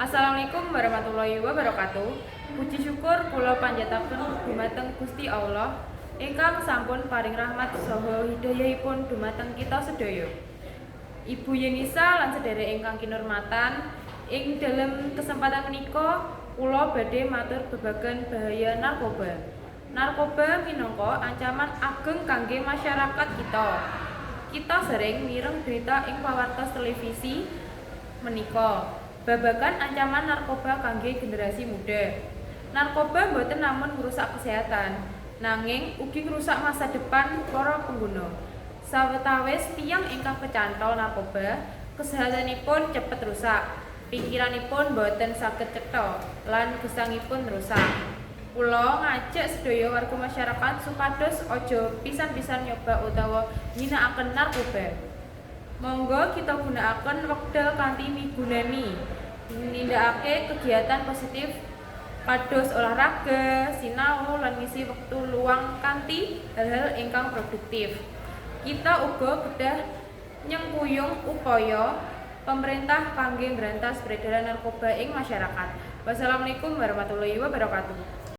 Assalamualaikum warahmatullahi wabarakatuh. Puji syukur kula panjataken dumateng Gusti Allah ingkang sampun paring rahmat saha hidayahipun dumateng kita sedaya. Ibu Yenisa lan sedherek ingkang kinurmatan, ing dalem kesempatan menika kula badhe matur babagan bahaya narkoba. Narkoba minangka ancaman ageng kangge masyarakat kita. Kita sering mireng berita ing pawartos televisi menika babagan ancaman narkoba kangge generasi muda. Narkoba mboten namun merusak kesehatan, nanging ugi merusak masa depan para pengguna. Sawetawis tiyang ingkang kecantol narkoba, kesehatanipun cepet rusak, pikiranipun mboten saged cetha, lan gesangipun rusak. Kula ngajak sedaya warga masyarakat supados aja pisan-pisan nyoba utawa ngginakaken narkoba. Monggo kita gunakaken wekdal kanthi migunani, nindakake kegiatan positif kados olahraga, sinau lan ngisi wektu luang kanthi hal-hal ingkang produktif. Kita uga kedah nyengkuyung upaya pemerintah kangge ngrantas peredaran narkoba ing masyarakat. Wassalamualaikum warahmatullahi wabarakatuh.